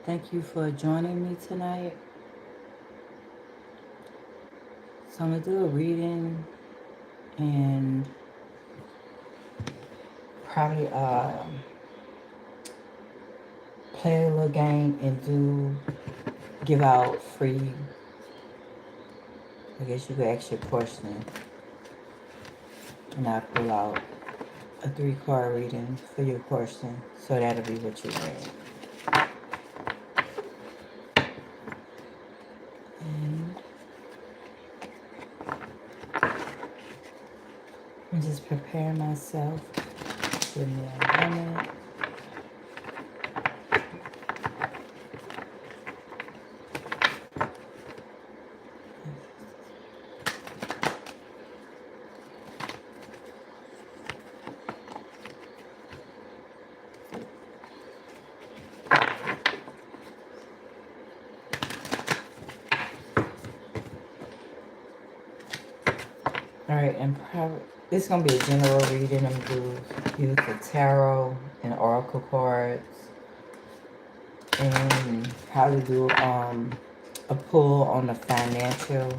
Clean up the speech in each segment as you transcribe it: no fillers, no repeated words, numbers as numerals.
Thank you for joining me tonight. So I'm gonna do a reading and probably play a little game and give out free. I guess you could ask your question, and I pull out a 3 card reading for your question. So that'll be what you read. And I'm just preparing myself. Give me a minute. Alright, and probably this is gonna be a general reading. I'm gonna use the tarot and oracle cards, and probably do a pull on the financial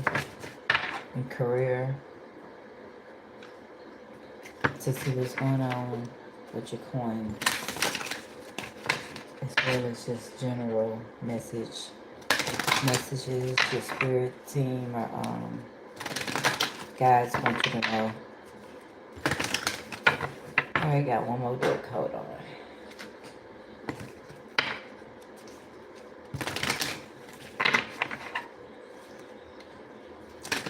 and career to see what's going on with your coins, as well as just general messages your spirit team or guides want you to know. Alright, got one more deck. Hold on.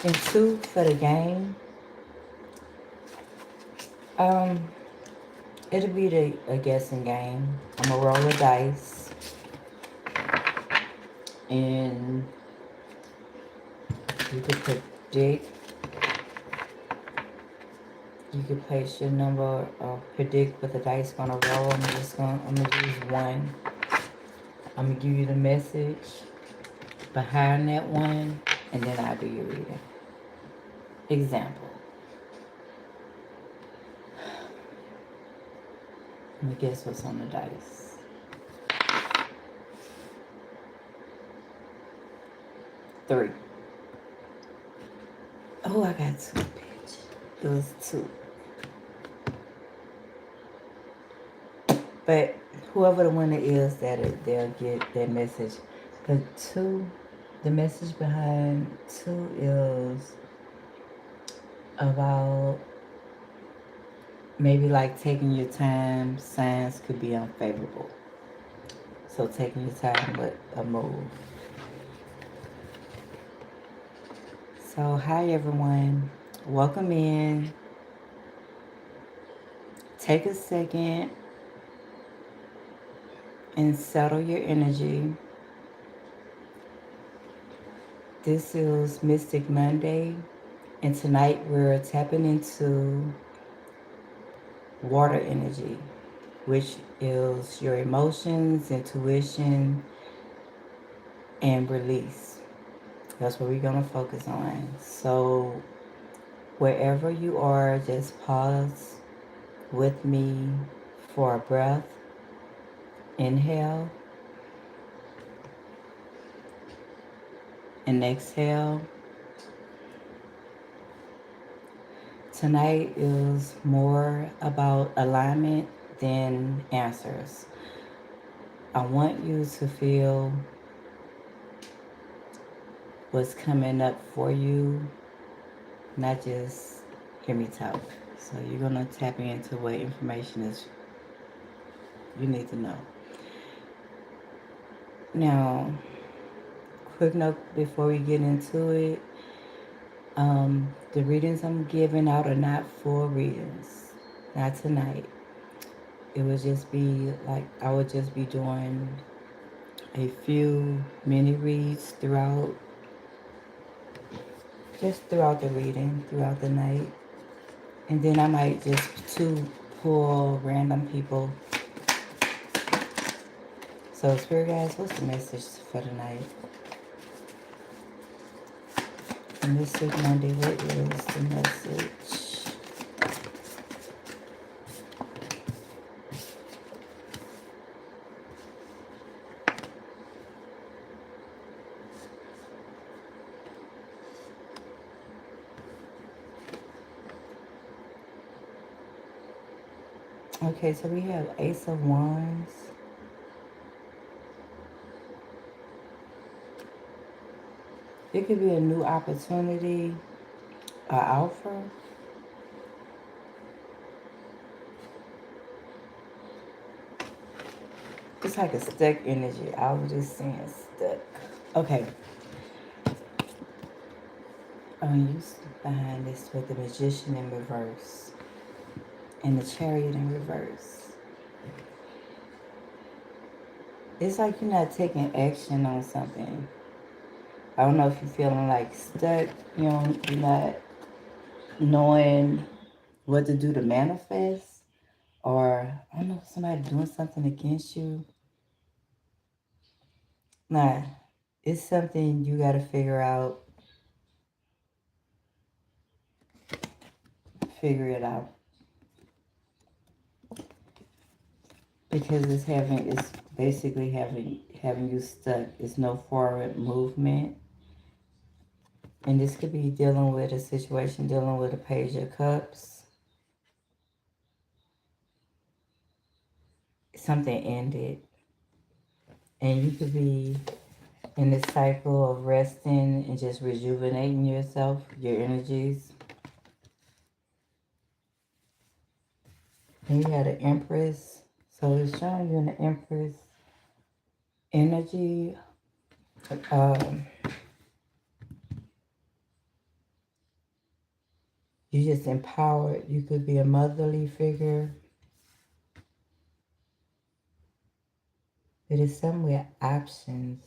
And 2 for the game. It'll be a guessing game. I'm gonna roll a dice, and you could predict. You could place your number or predict what the dice gonna roll. I'm gonna use 1. I'm gonna give you the message behind that 1, and then I'll do your reading. Example. Let me guess what's on the dice. 3. Oh, I got 2, bitch. It was 2. But whoever the winner is, they'll get that message. The message behind 2 is about maybe like taking your time. Signs could be unfavorable. So taking your time with a move. So hi everyone. Welcome in. Take a second and settle your energy. This is Mystic Monday, and tonight we're tapping into water energy, which is your emotions, intuition, and release. That's what we're going to focus on. So wherever you are, just pause with me for a breath. Inhale and exhale. Tonight is more about alignment than answers. I want you to feel what's coming up for you, not just hear me talk. So you're going to tap into what information is you need to know. Now, quick note before we get into it. The readings I'm giving out are not full readings. Not tonight. It would just be like I would just be doing a few mini reads throughout the reading, throughout the night. And then I might just pull random people. So Spirit guys, what's the message for tonight? And this is Monday, what is the message? Okay, so we have Ace of Wands. It could be a new opportunity, an offer. It's like a stuck energy. I was just saying stuck. Okay. You behind this with the Magician in reverse and the Chariot in reverse. It's like you're not taking action on something. I don't know if you're feeling like stuck. You know, you're not knowing what to do to manifest, or I don't know, somebody doing something against you. Nah, it's something you got to figure out. Figure it out because it's basically having you stuck. It's no forward movement, and this could be dealing with a situation, dealing with a Page of Cups. Something ended, and you could be in this cycle of resting and just rejuvenating yourself, your energies. And you had an Empress, so it's showing you an Empress energy. Um, you just empowered. You could be a motherly figure. It is somewhere options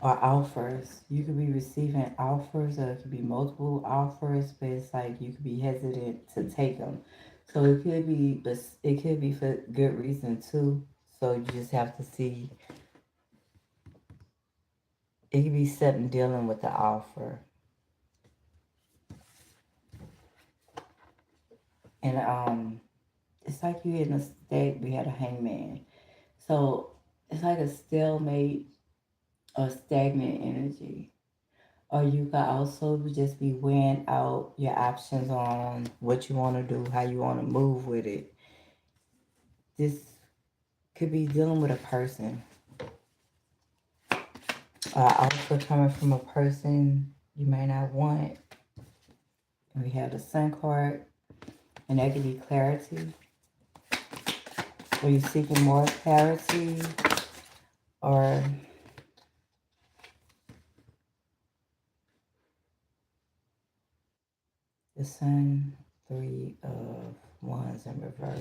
or offers. You could be receiving offers, or it could be multiple offers, but it's like you could be hesitant to take them. So it could be, but it could be for good reason too. So you just have to see. It could be something dealing with the offer, and it's like you in a state. We had a hangman, so it's like a stalemate or stagnant energy. Or you could also just be weighing out your options on what you want to do, how you want to move with it. This could be dealing with a person, also coming from a person you may not want. And we have the Sun card, and that could be clarity. Are you seeking more clarity, or the Sun, Three of Wands in reverse?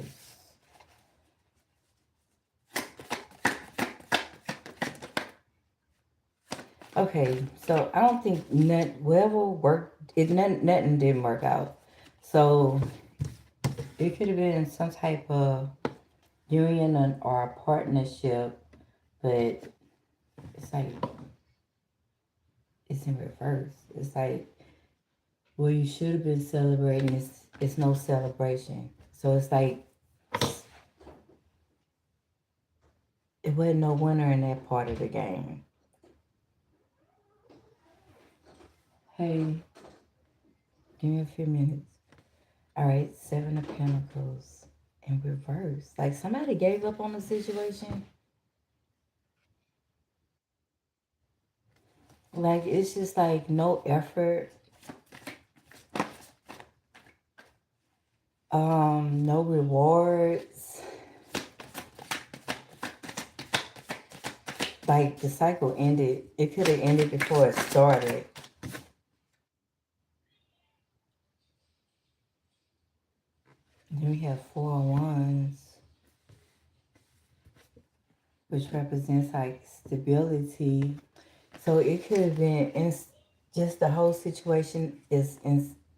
Okay, so I don't think whatever worked, nothing didn't work out. So it could have been some type of union or a partnership, but it's like it's in reverse. It's like what you should have been celebrating is it's no celebration. So it's like it wasn't no winner in that part of the game. Hey, give me a few minutes. All right, Seven of Pentacles in reverse. Like somebody gave up on the situation. Like it's just like no effort, no rewards. Like the cycle ended. It could have ended before it started. Then we have Four of Wands, which represents like stability. So it could have been just the whole situation is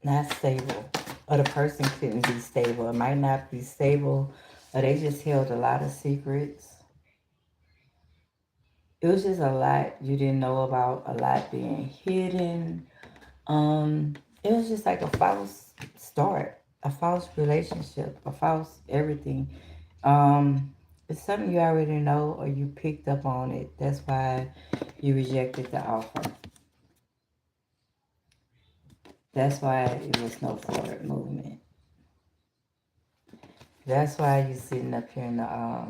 not stable, or the person couldn't be stable. It might not be stable, or they just held a lot of secrets. It was just a lot you didn't know about, a lot being hidden. It was just like a false start, a false relationship, a false everything. It's something you already know or you picked up on it. That's why you rejected the offer. That's why it was no forward movement. That's why you sitting up here in the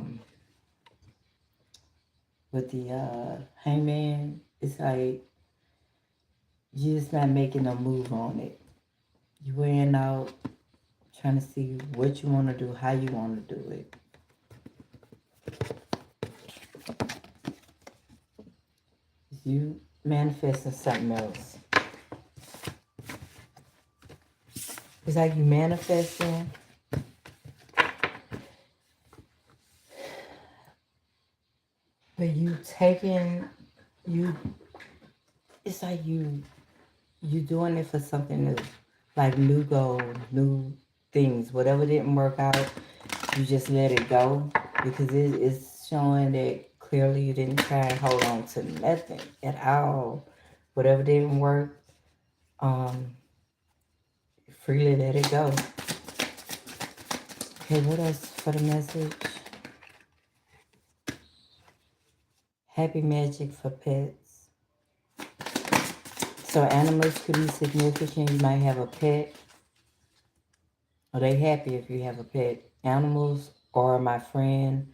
with the hangman. It's like you just not making a move on it. You weighing out, trying to see what you want to do, how you want to do it. You manifesting something else. It's like you manifesting, but you taking you. It's like you doing it for something new, like new goals, new things. Whatever didn't work out, you just let it go because it's showing that clearly you didn't try and hold on to nothing at all. Whatever didn't work, um, freely let it go. Okay, what else for the message? Happy magic for pets. So animals could be significant. You might have a pet. Or they happy if you have a pet. Animals are my friend.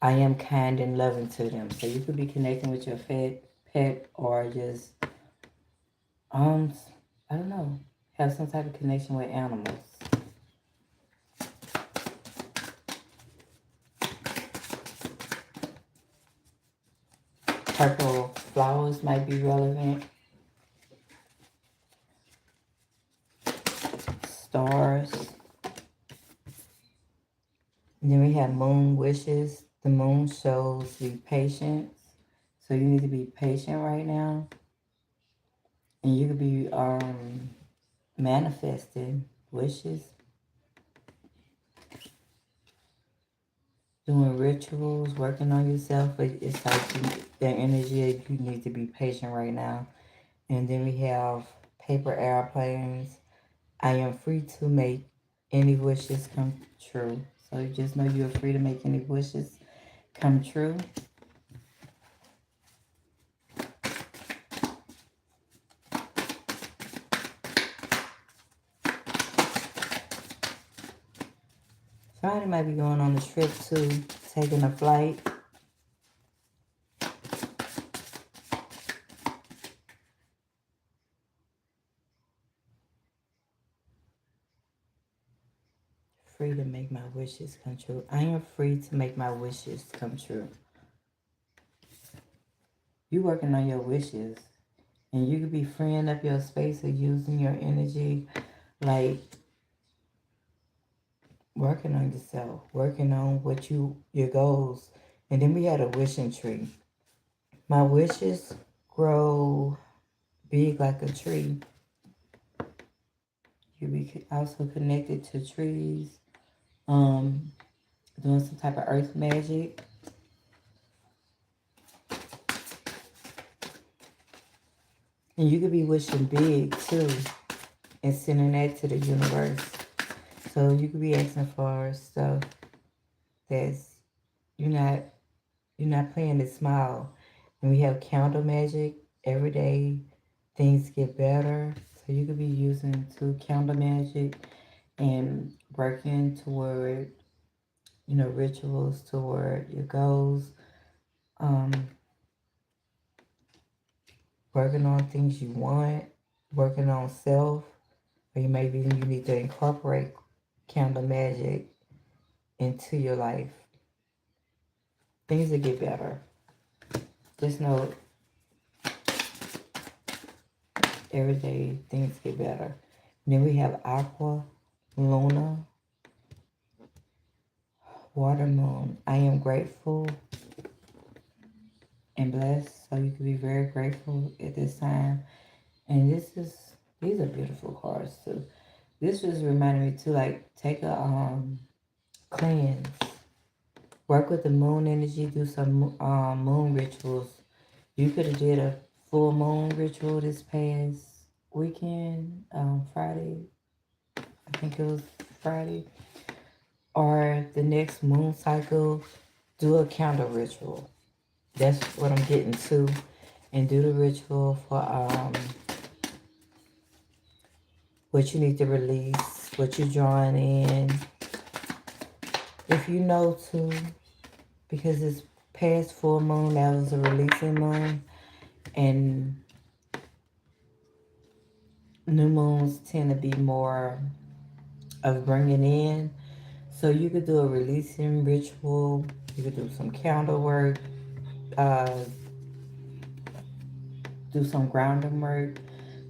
I am kind and loving to them. So you could be connecting with your pet or just um I don't know, have some type of connection with animals. Purple flowers might be relevant. Stars. And then we have moon wishes. The moon shows the patience. So you need to be patient right now. And you could be manifesting wishes. Doing rituals, working on yourself. But it's like the energy, you need to be patient right now. And then we have paper airplanes. I am free to make any wishes come true. So you just know you're free to make any wishes come true. Somebody might be going on a trip too, taking a flight. Free to make my wishes come true. I am free to make my wishes come true. You working on your wishes. And you could be freeing up your space or using your energy, like working on yourself, working on your goals. And then we had a wishing tree. My wishes grow big like a tree. You be also connected to trees, doing some type of earth magic. And you could be wishing big too and sending that to the universe. So you could be asking for stuff that's you're not playing it small. And we have candle magic. Every day things get better. So you could be using candle magic and working toward, rituals toward your goals. Um, Working on things you want, working on self, or you need to incorporate candle magic into your life. Things will get better. Just know every day things get better. And then we have Aqua, Luna, Water Moon. I am grateful and blessed. So you can be very grateful at this time. And these are beautiful cards too. This just reminded me to like take a cleanse. Work with the moon energy, do some moon rituals. You could have did a full moon ritual this past weekend, Friday. I think it was Friday. Or the next moon cycle, do a candle ritual. That's what I'm getting to. And do the ritual for what you need to release, what you're drawing in, If you know to, because this past full moon, that was a releasing moon, and new moons tend to be more of bringing in. So you could do a releasing ritual. You could do some candle work, uh, do some grounding work,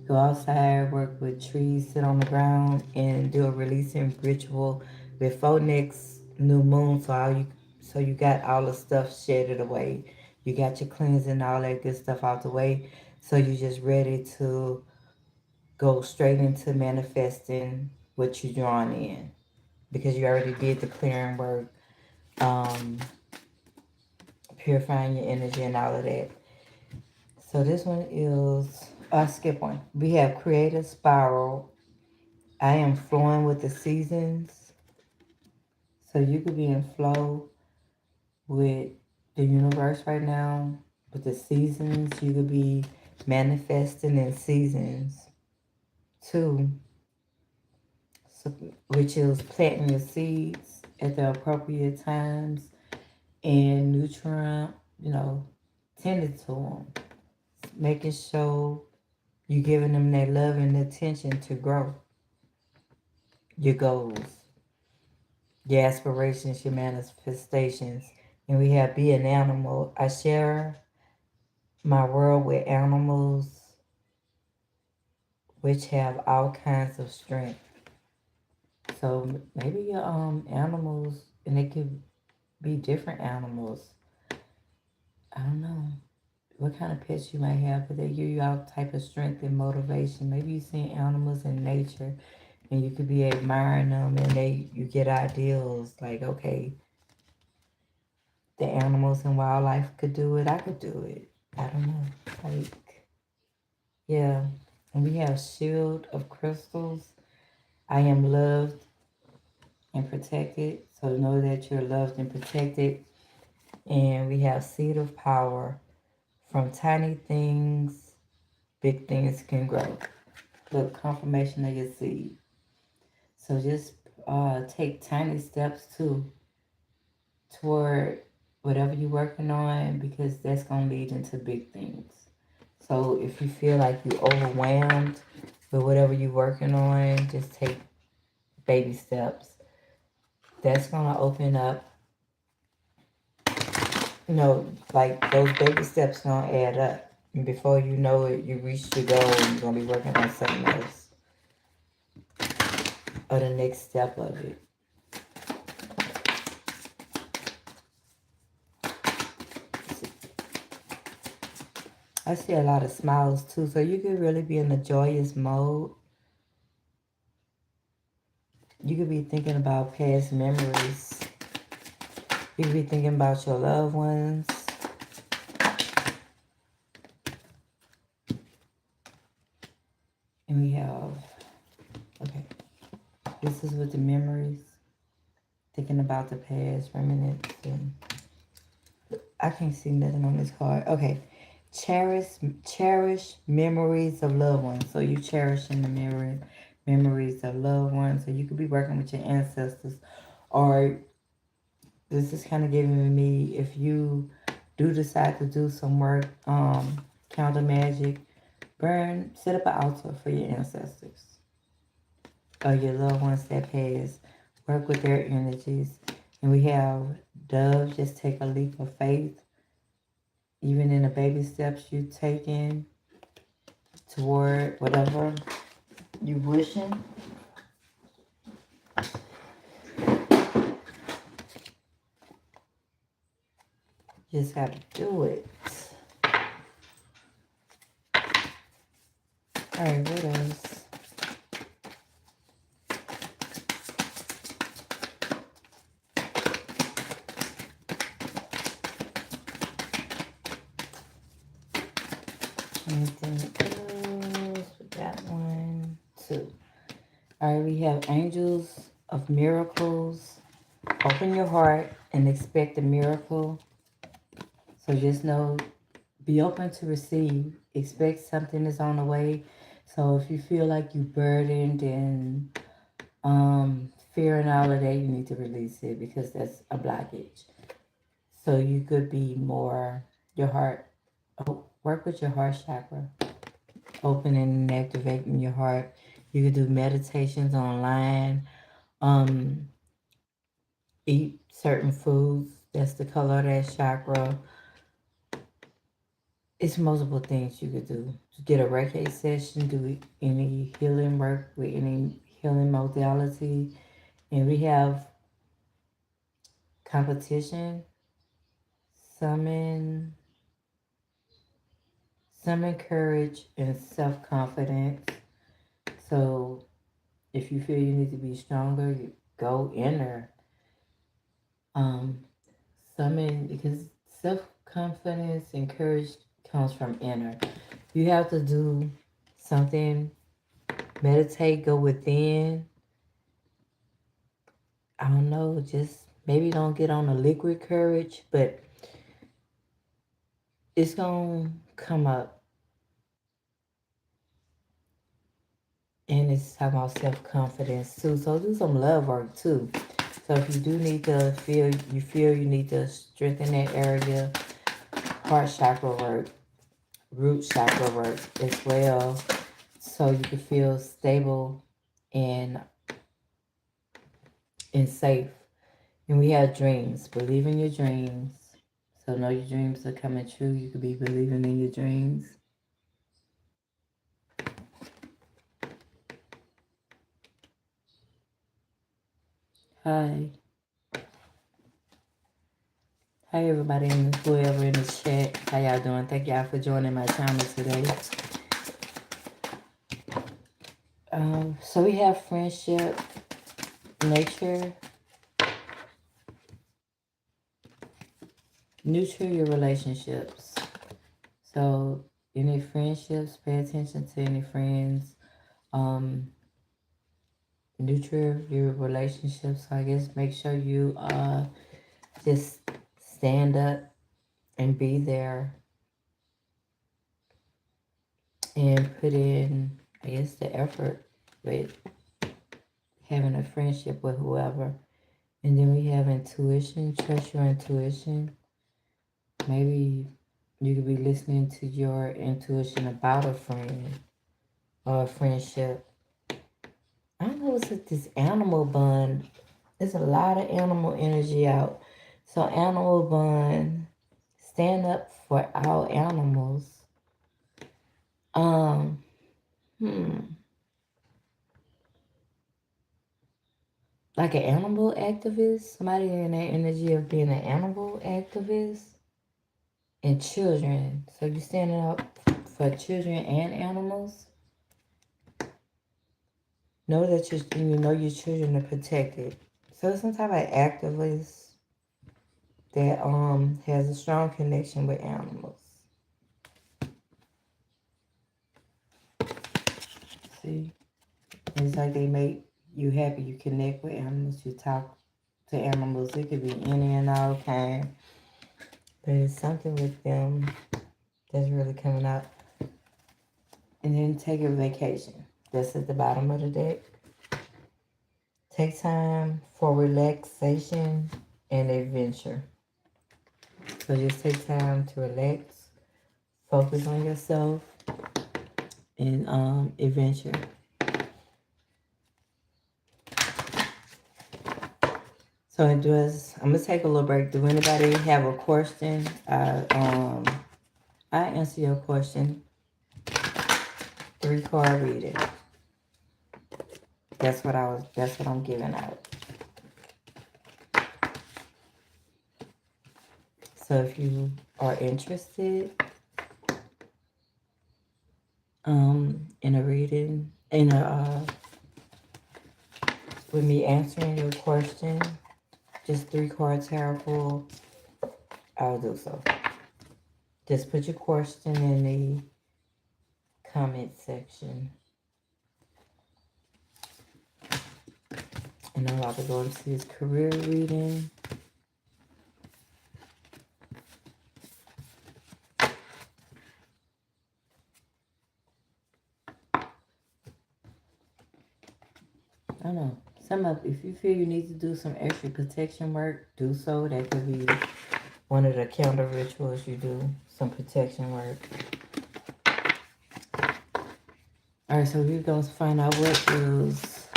go outside, work with trees, sit on the ground, and do a releasing ritual before next new moon. So you got all the stuff shedded away. You got your cleansing, all that good stuff out the way. So you're just ready to go straight into manifesting what you're drawing in because you already did the clearing work, um, purifying your energy and all of that. So this one is, I skip one. We have creative spiral. I am flowing with the seasons. So you could be in flow with the universe right now, with the seasons. You could be manifesting in seasons too, so, which is planting your seeds at the appropriate times and nutrient, tending to them, making sure you giving them that love and attention to grow your goals, your aspirations, your manifestations. And we have be an animal. I share my world with animals which have all kinds of strength. So maybe your animals, and they could be different animals. I don't know what kind of pets you might have, but they give you all type of strength and motivation. Maybe you see animals in nature, and you could be admiring them, and you get ideals like, okay, the animals and wildlife could do it, I could do it. I don't know, like, yeah. And we have shield of crystals. I am loved and protected. So know that you're loved and protected. And we have seed of power. From tiny things, big things can grow. Look, confirmation of your seed. So just take tiny steps too toward whatever you're working on because that's going to lead into big things. So if you feel like you're overwhelmed with whatever you're working on, just take baby steps. That's going to open up, like those baby steps going to add up. And before you know it, you reach your goal and you're going to be working on something else or the next step of it. I see a lot of smiles too, so you could really be in a joyous mode. You could be thinking about past memories. You could be thinking about your loved ones. And we have, okay, this is with the memories. Thinking about the past, reminiscing. I can't see nothing on this card. Okay. Cherish memories of loved ones. So you cherishing the memories of loved ones. So you could be working with your ancestors. Or this is kind of giving me, if you do decide to do some work, counter magic, set up an altar for your ancestors or your loved ones that passed. Work with their energies. And we have doves, just take a leap of faith. Even in the baby steps you taking toward whatever you wishing. You just have to do it. Alright, what else? Anything else? We got 1, 2. Alright, we have angels of miracles. Open your heart and expect a miracle. So just know, be open to receive. Expect something is on the way. So if you feel like you're burdened and fear and all of that, you need to release it because that's a blockage. So you could be more your heart. Work with your heart chakra, opening and activating your heart. You could do meditations online. Um, Eat certain foods. That's the color of that chakra. It's multiple things you could do. Get a Reiki session, do any healing work with any healing modality. And we have competition, summon, summon courage and self-confidence. So if you feel you need to be stronger, you go inner. Um, Summon, because self-confidence and courage comes from inner. You have to do something, meditate, go within. I don't know, just maybe don't get on a liquid courage, but it's gonna come up. And it's talking about self-confidence too. So do some love work too. So if you do need to feel you need to strengthen that area, heart chakra work, root chakra work as well. So you can feel stable and safe. And we have dreams. Believe in your dreams. So know your dreams are coming true. You could be believing in your dreams. Hi. Hi everybody and whoever in the chat. How y'all doing? Thank y'all for joining my channel today. So we have friendship, nature, nurture your relationships. So any friendships, pay attention to any friends. Nurture your relationships. So I guess make sure you just stand up and be there and put in, I guess, the effort with having a friendship with whoever. And then we have intuition. Trust your intuition. Maybe you could be listening to your intuition about a friend or a friendship. I don't know what's with this animal bond. There's a lot of animal energy out. So animal bond, stand up for our animals. Um, like an animal activist, somebody in that energy of being an animal activist, and children. So you standing up for children and animals. Know that you know your children are protected. So some type of activist that has a strong connection with animals. See, it's like they make you happy. You connect with animals. You talk to animals. It could be any and all kind. But it's something with them that's really coming out. And then take a vacation. That's at the bottom of the deck. Take time for relaxation and adventure. So just take time to relax, focus on yourself, and adventure. So I'm gonna take a little break. Do anybody have a question? I answer your question. 3-card reading. That's what I'm giving out. So if you are interested in a reading, with me answering your question, just 3-card tarot pull, I'll do so. Just put your question in the comment section. And I'm about to go into his career reading. I don't know. Some of, if you feel you need to do some extra protection work, do so. That could be one of the counter rituals you do, some protection work. All right, so we're going to find out what is.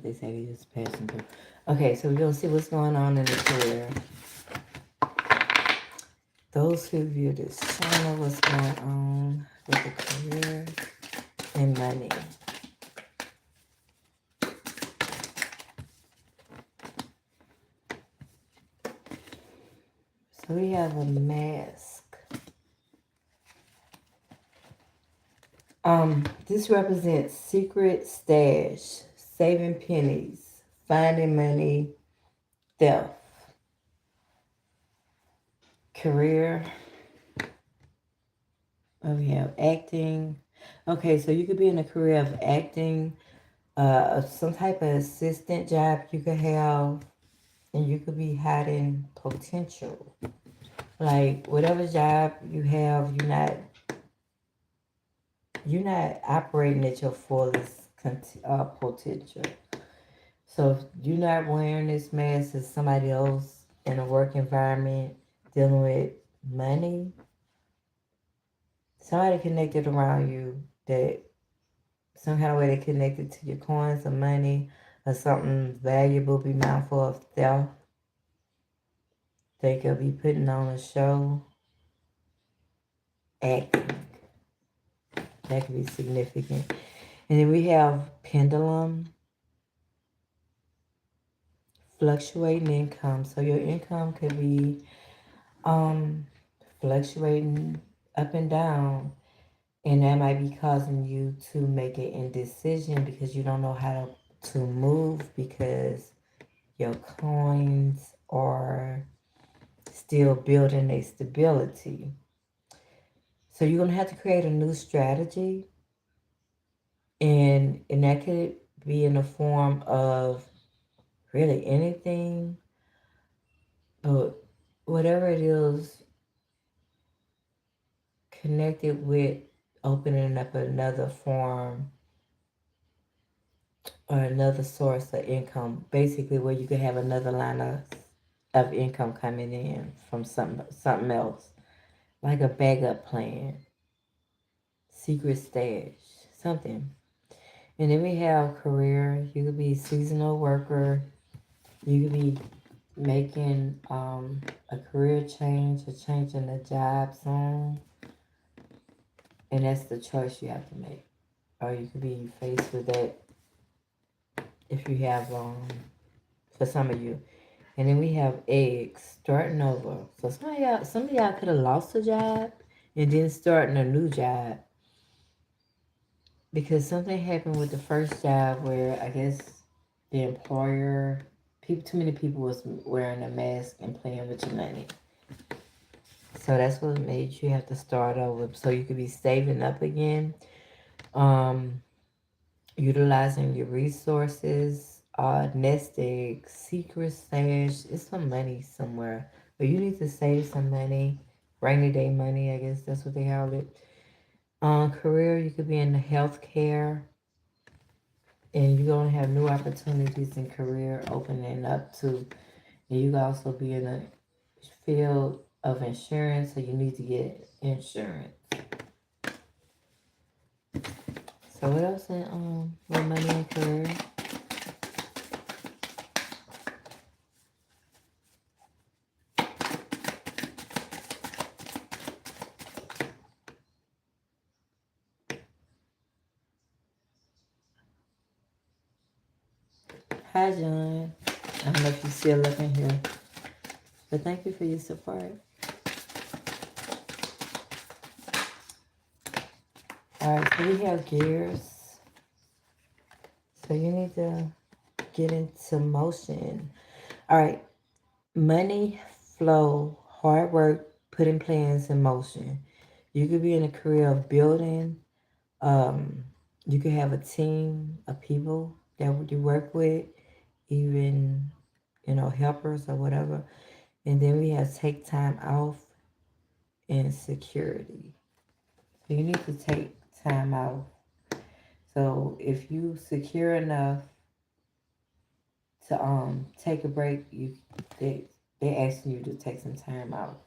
They say they just passing through. Okay, so we're going to see what's going on in the career. Those who view this channel, what's going on with the career and money. So we have a mask. This represents secret stash, saving pennies, finding money, theft. Career. We have acting. Okay, so you could be in a career of acting, some type of assistant job you could have, and you could be hiding potential. Like whatever job you have, you're not operating at your fullest potential. So if you're not wearing this mask as somebody else in a work environment dealing with money, somebody connected around you that some kind of way they connected to your coins or money or something valuable, be mindful of theft. They could be putting on a show, acting. That could be significant. And then we have pendulum, fluctuating income. So your income could be fluctuating up and down. And that might be causing you to make an indecision because you don't know how to move because your coins are still building a stability. So you're going to have to create a new strategy. And that could be in the form of really anything, but whatever it is connected with opening up another form or another source of income, basically where you could have another line of income coming in from something else, like a backup plan, secret stash, something. And then we have career. You could be seasonal worker. You could be making a career change, a change in the job zone, and that's the choice you have to make. Or you could be faced with that if you have for some of you. And then we have eggs starting over. So some of y'all could have lost a job and then starting a new job because something happened with the first job where I guess the employer, too many people was wearing a mask and playing with your money. So that's what made you have to start over. So you could be saving up again, um, utilizing your resources, nest egg, secret stash. It's some money somewhere. But you need to save some money. Rainy day money, I guess that's what they call it. Career, you could be in the healthcare. And you're going to have new opportunities in career opening up too. And you can also be in a field of insurance, so you need to get insurance. So what else in with money and career? Hi John. I don't know if you're still looking here. But thank you for your support. Alright, so we have gears. So you need to get into motion. Alright. Money flow, hard work, putting plans in motion. You could be in a career of building. You could have a team of people that you work with, even helpers or whatever. And then we have take time off and security. You need to take time out. So if you secure enough to take a break, they asking you to take some time out.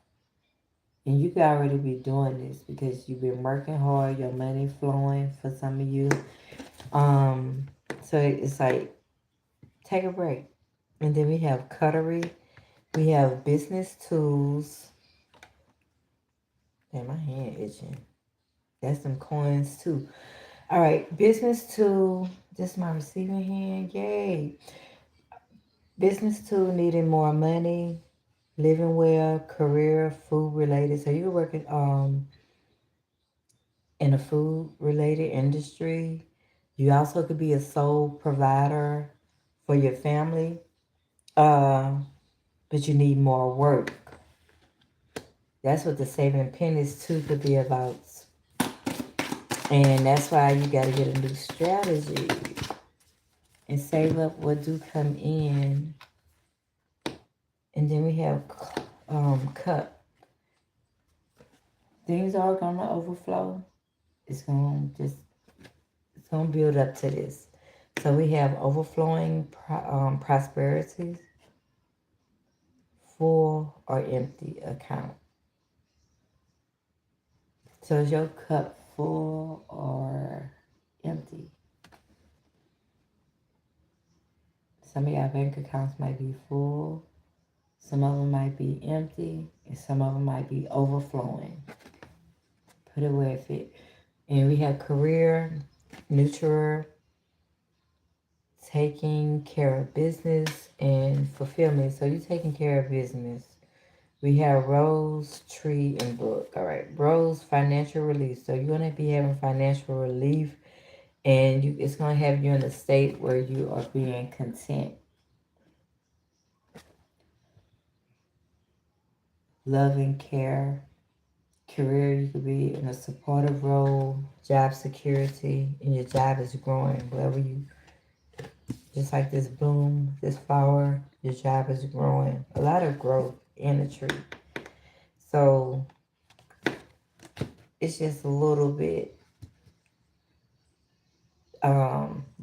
And you could already be doing this because you've been working hard, your money flowing for some of you. Um, so it's like take a break. And then we have cutlery, we have business tools. Damn, my hand itching. That's some coins too. All right, business tool. This is my receiving hand. Yay. Business tool needing more money, living well, career, food related. So you're working in a food related industry. You also could be a sole provider for your family. Uh, but you need more work. That's what the saving pennies too could be about. And that's why you got to get a new strategy and save up what do come in. And then we have cup. Things are gonna overflow. It's gonna build up to this. So we have overflowing prosperity, full or empty account. So is your cup full or empty? Some of your bank accounts might be full, some of them might be empty, and some of them might be overflowing. Put it where it fit. And we have career, nurturer, taking care of business, and fulfillment. So you're taking care of business. We have rose, tree, and book. All right, rose, financial relief. So you're gonna be having financial relief, and it's gonna have you in a state where you are being content. Love and care. Career, you could be in a supportive role. Job security, and your job is growing. Wherever you, just like this bloom, this flower, your job is growing. A lot of growth in the tree. So it's just a little bit.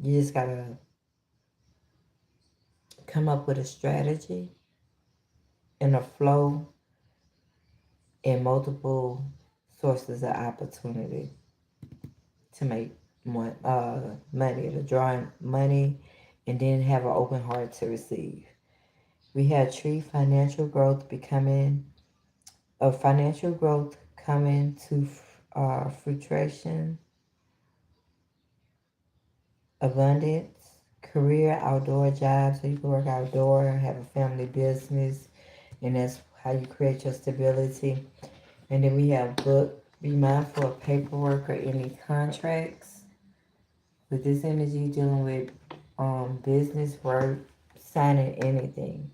You just gotta come up with a strategy and a flow and multiple sources of opportunity to make more money, to draw in money, and then have an open heart to receive. We had tree financial growth becoming of financial growth coming to fruition, abundance, career, outdoor jobs, so you can work outdoor, have a family business, and that's how you create your stability. And then we have book, be mindful of paperwork or any contracts. With this energy dealing with business, work, signing anything.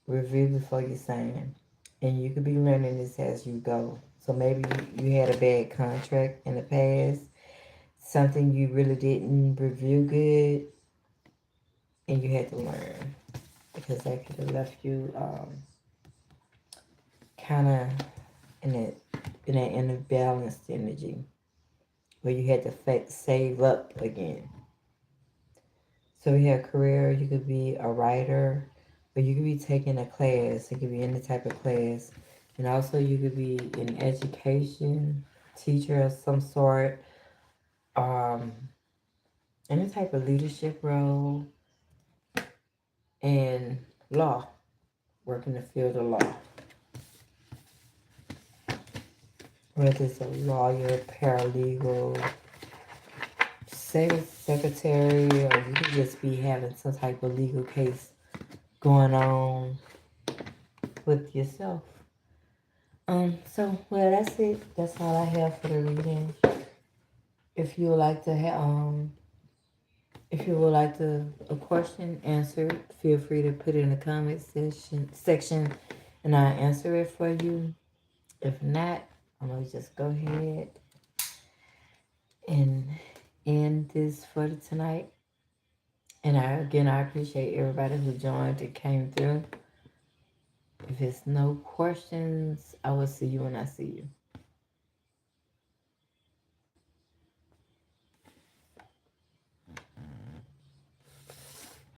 Review before you sign. And you could be learning this as you go. So maybe you had a bad contract in the past, something you really didn't review good, and you had to learn because that could have left you kind of in that imbalanced energy where you had to save up again. So we have career. You could be a writer, or you could be taking a class. It could be any type of class, and also you could be in education, teacher of some sort, um, any type of leadership role, and law. Work in the field of law, whether it's a lawyer, paralegal, secretary, or you could just be having some type of legal case going on with yourself. So well, that's it. That's all I have for the reading. If you would like to if you would like to a question answered, feel free to put it in the comment section, and I'll answer it for you. If not, I'm gonna just go ahead and end this for tonight. And I appreciate everybody who joined and came through. If it's no questions, I will see you when I see you.